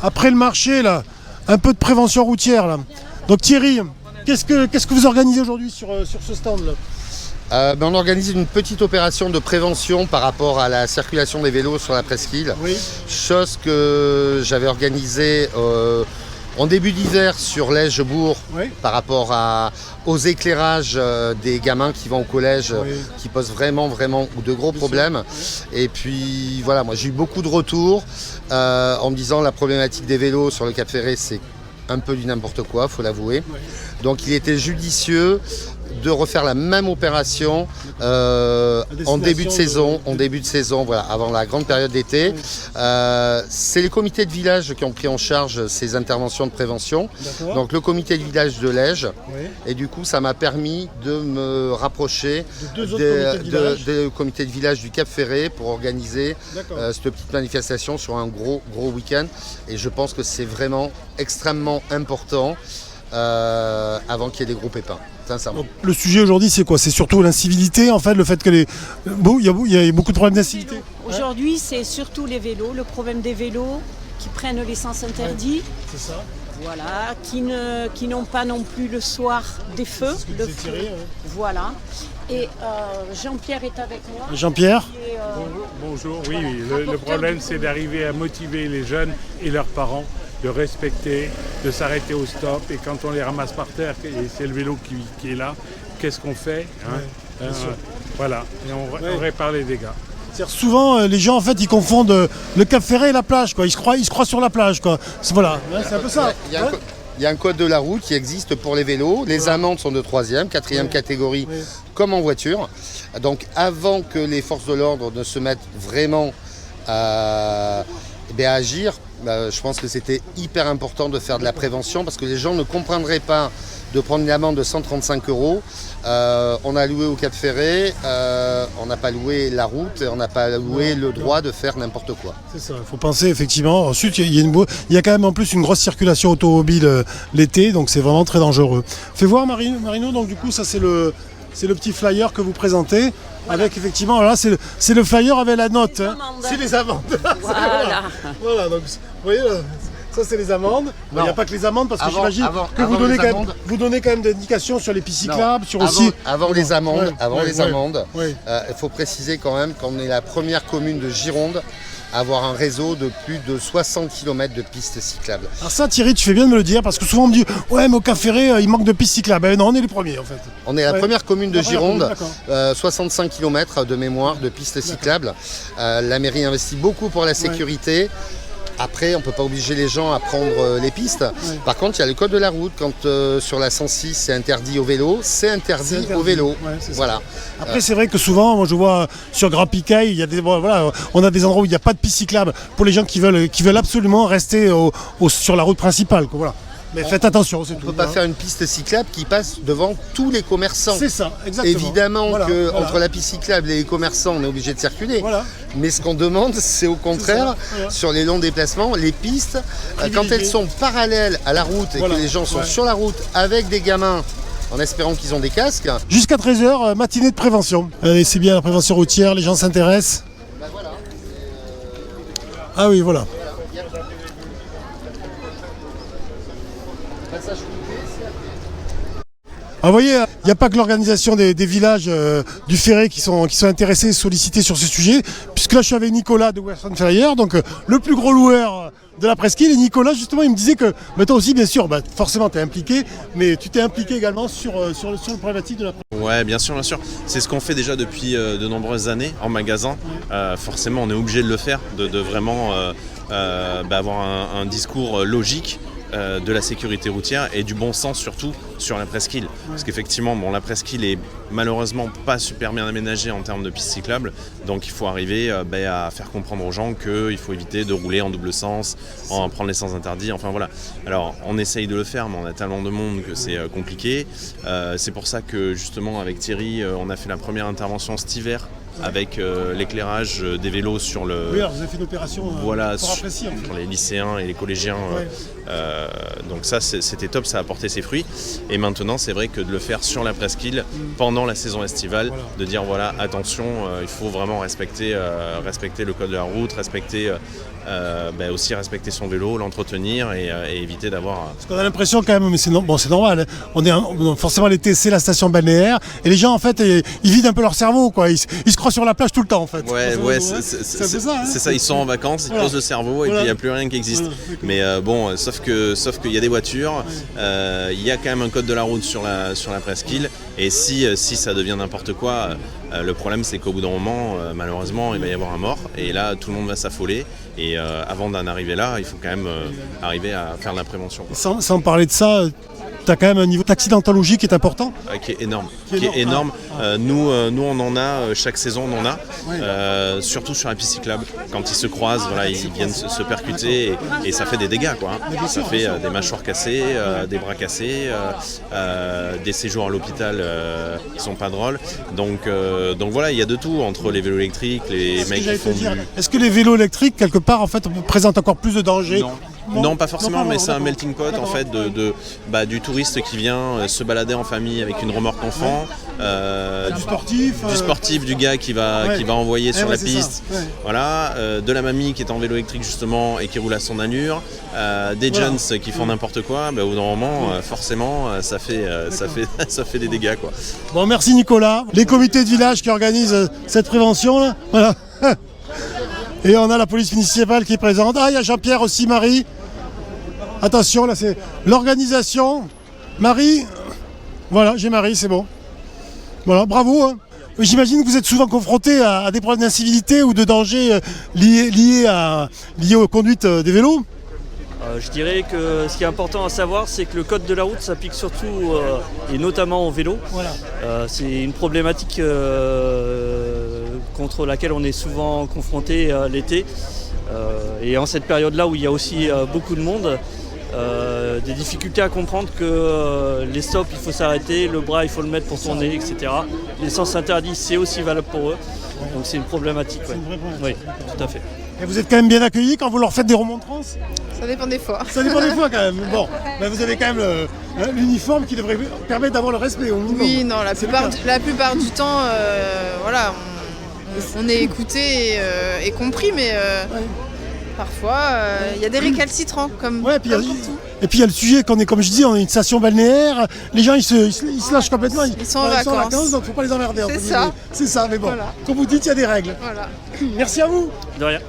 après le marché, là, un peu de prévention routière. Là. Donc Thierry, qu'est-ce que vous organisez aujourd'hui sur ce stand-là? On organise une petite opération de prévention par rapport à la circulation des vélos sur la presqu'île. Oui. Chose que j'avais organisée en début d'hiver sur Lège-Bourg, Oui. par rapport aux éclairages des gamins qui vont au collège, Oui. qui posent vraiment de gros problèmes. Oui. Et puis voilà, moi j'ai eu beaucoup de retours en me disant la problématique des vélos sur le Cap Ferret, c'est un peu du n'importe quoi, faut l'avouer. Oui. Donc il était judicieux de refaire la même opération en début de saison, voilà, avant la grande période d'été. Oui. C'est les comités de village qui ont pris en charge ces interventions de prévention. Donc le comité de village de Lège. Oui. Et du coup, ça m'a permis de me rapprocher des comités de village du Cap Ferret pour organiser cette petite manifestation sur un gros week-end. Et je pense que c'est vraiment extrêmement important avant qu'il y ait des gros pépins. Donc, le sujet aujourd'hui, c'est quoi? C'est surtout l'incivilité, en fait, le fait que il y a beaucoup de problèmes d'incivilité. Aujourd'hui, c'est surtout les vélos, le problème des vélos qui prennent l'essence interdite. C'est ça. Voilà, qui n'ont pas non plus le soir des feux. Voilà. Et Jean-Pierre est avec moi. Jean-Pierre. Bonjour, oui, le problème c'est d'arriver à motiver les jeunes et leurs parents de respecter, de s'arrêter au stop, et quand on les ramasse par terre et c'est le vélo qui est là, qu'est-ce qu'on fait voilà, et on répare les dégâts. Souvent, les gens en fait ils confondent le Cap Ferret et la plage, quoi. Ils se croient sur la plage, quoi. Voilà, c'est un peu ça. Il y a un code de la route qui existe pour les vélos. Les amendes sont de 3e, 4e catégorie, comme en voiture. Donc avant que les forces de l'ordre ne se mettent vraiment à agir, je pense que c'était hyper important de faire de la prévention, parce que les gens ne comprendraient pas de prendre une amende de 135 €. On a loué au Cap Ferret, on n'a pas loué la route, et on n'a pas loué le droit de faire n'importe quoi. C'est ça, il faut penser effectivement. Ensuite, il y a quand même en plus une grosse circulation automobile l'été, donc c'est vraiment très dangereux. Fais voir Marino, donc du coup ça c'est le petit flyer que vous présentez. Voilà. Avec effectivement, là c'est le flyer avec la note. C'est les amendes. Voilà, donc vous voyez là, ça c'est les amendes. Il n'y a pas que les amendes, parce que j'imagine que vous donnez quand même des indications sur les pistes cyclables, sur aussi. Avant les amendes, il faut préciser quand même qu'on est la première commune de Gironde à avoir un réseau de plus de 60 km de pistes cyclables. Alors ça, Thierry, tu fais bien de me le dire, parce que souvent on me dit « Ouais, mais au Cap Ferret, il manque de pistes cyclables ». Non, on est les premiers en fait. On est la première commune de Gironde, 65 km de mémoire de pistes cyclables. La mairie investit beaucoup pour la sécurité. Après, on ne peut pas obliger les gens à prendre les pistes. Par contre, il y a le code de la route. Quand sur la 106, c'est interdit au vélo, c'est interdit au vélo. Voilà. Après, c'est vrai que souvent, moi, je vois sur Grand Picaille, on a des endroits où il n'y a pas de piste cyclable pour les gens qui veulent absolument rester sur la route principale. Voilà. Mais faites attention, c'est tout. On ne peut pas faire une piste cyclable qui passe devant tous les commerçants. C'est ça, exactement. Évidemment qu'entre la piste cyclable et les commerçants, on est obligé de circuler. Voilà. Mais ce qu'on demande, c'est au contraire, sur les longs déplacements, les pistes, quand elles sont parallèles à la route et que les gens sont sur la route avec des gamins, en espérant qu'ils ont des casques. Jusqu'à 13h, matinée de prévention. C'est bien la prévention routière, les gens s'intéressent. Ah oui, voilà. vous voyez, il n'y a pas que l'organisation des villages du Ferret qui sont intéressés et sollicités sur ce sujet, puisque là je suis avec Nicolas de Western Flyer, donc le plus gros loueur de la presqu'île. Et Nicolas, justement, il me disait que, toi aussi, bien sûr, forcément tu es impliqué, mais tu t'es impliqué également sur le problématique de la presqu'île. Ouais, bien sûr. C'est ce qu'on fait déjà depuis de nombreuses années en magasin. Forcément, on est obligé de le faire, de vraiment avoir un discours logique de la sécurité routière et du bon sens surtout sur la presqu'île. Parce qu'effectivement, la presqu'île est malheureusement pas super bien aménagée en termes de pistes cyclables, donc il faut arriver à faire comprendre aux gens qu'il faut éviter de rouler en double sens, en prendre les sens interdits, enfin voilà. Alors on essaye de le faire, mais on a tellement de monde que c'est compliqué. C'est pour ça que justement avec Thierry, on a fait la première intervention cet hiver avec l'éclairage des vélos sur le... Oui, alors vous avez fait une opération fort appréciée. Pour les lycéens et les collégiens. Donc ça, c'était top, ça a porté ses fruits. Et maintenant, c'est vrai que de le faire sur la presqu'île pendant la saison estivale, de dire attention, il faut vraiment respecter le code de la route, respecter aussi respecter son vélo, l'entretenir et éviter d'avoir... Parce qu'on a l'impression quand même, mais c'est normal, hein. Forcément l'été c'est la station balnéaire et les gens en fait ils vident un peu leur cerveau quoi. Ils se croient sur la plage tout le temps en fait. Ouais, c'est ça, hein. C'est ça, ils sont en vacances, ils posent le cerveau et puis il n'y a plus rien qui existe. Mais sauf qu'il y a des voitures, il y a quand même un code de la route sur la presqu'île et si ça devient n'importe quoi, le problème c'est qu'au bout d'un moment, malheureusement, il va y avoir un mort et là tout le monde va s'affoler et avant d'en arriver là, il faut quand même arriver à faire de la prévention. Sans parler de ça, tu as quand même un niveau d'accidentologie qui est important. Qui est énorme. Nous, on en a, chaque saison, on en a, surtout sur la piste cyclable. Quand ils se croisent, ils viennent se percuter et ça fait des dégâts, quoi. Ça fait des mâchoires cassées, des bras cassés, des séjours à l'hôpital qui sont pas drôles. Donc voilà, il y a de tout entre les vélos électriques, les mecs qui font Est-ce que les vélos électriques, quelque part, en fait, présentent encore plus de dangers ? Non, pas forcément, mais c'est un melting pot en fait du touriste qui vient se balader en famille avec une remorque enfant, du sportif, du gars qui va envoyer sur la piste, voilà, de la mamie qui est en vélo électrique justement et qui roule à son allure, des jeunes qui font n'importe quoi. Au bout d'un moment, forcément, ça fait des dégâts quoi. Bon, merci Nicolas. Les comités de village qui organisent cette prévention là, voilà. Et on a la police municipale qui est présente. Ah, il y a Jean-Pierre aussi, Marie. Attention, là c'est l'organisation. Marie, voilà, j'ai Marie, c'est bon. Voilà, bravo. Hein. J'imagine que vous êtes souvent confronté à des problèmes d'incivilité ou de danger liés aux conduites des vélos. Je dirais que ce qui est important à savoir, c'est que le code de la route s'applique surtout et notamment au vélo. Voilà. C'est une problématique contre laquelle on est souvent confronté l'été. Et en cette période-là où il y a aussi beaucoup de monde, des difficultés à comprendre que les stops, il faut s'arrêter, le bras, il faut le mettre pour tourner, etc. Les sens interdits, c'est aussi valable pour eux. Donc c'est une problématique. Ouais. Oui, tout à fait. Et vous êtes quand même bien accueillis quand vous leur faites des remontrances ? Ça dépend des fois. Ça dépend des fois quand même. Bon, ben vous avez quand même l'uniforme qui devrait permettre d'avoir le respect au minimum. Oui, non, la plupart du temps, voilà, on est écouté et compris, mais parfois il y a des récalcitrants comme puis pour tout. Et puis il y a le sujet qu'on est, comme je dis, on est une station balnéaire, les gens ils se lâchent complètement. Ils sont en vacances, donc il ne faut pas les emmerder. C'est ça. C'est ça, mais bon, Voilà. Comme vous dites, il y a des règles. Voilà. Merci à vous. De rien.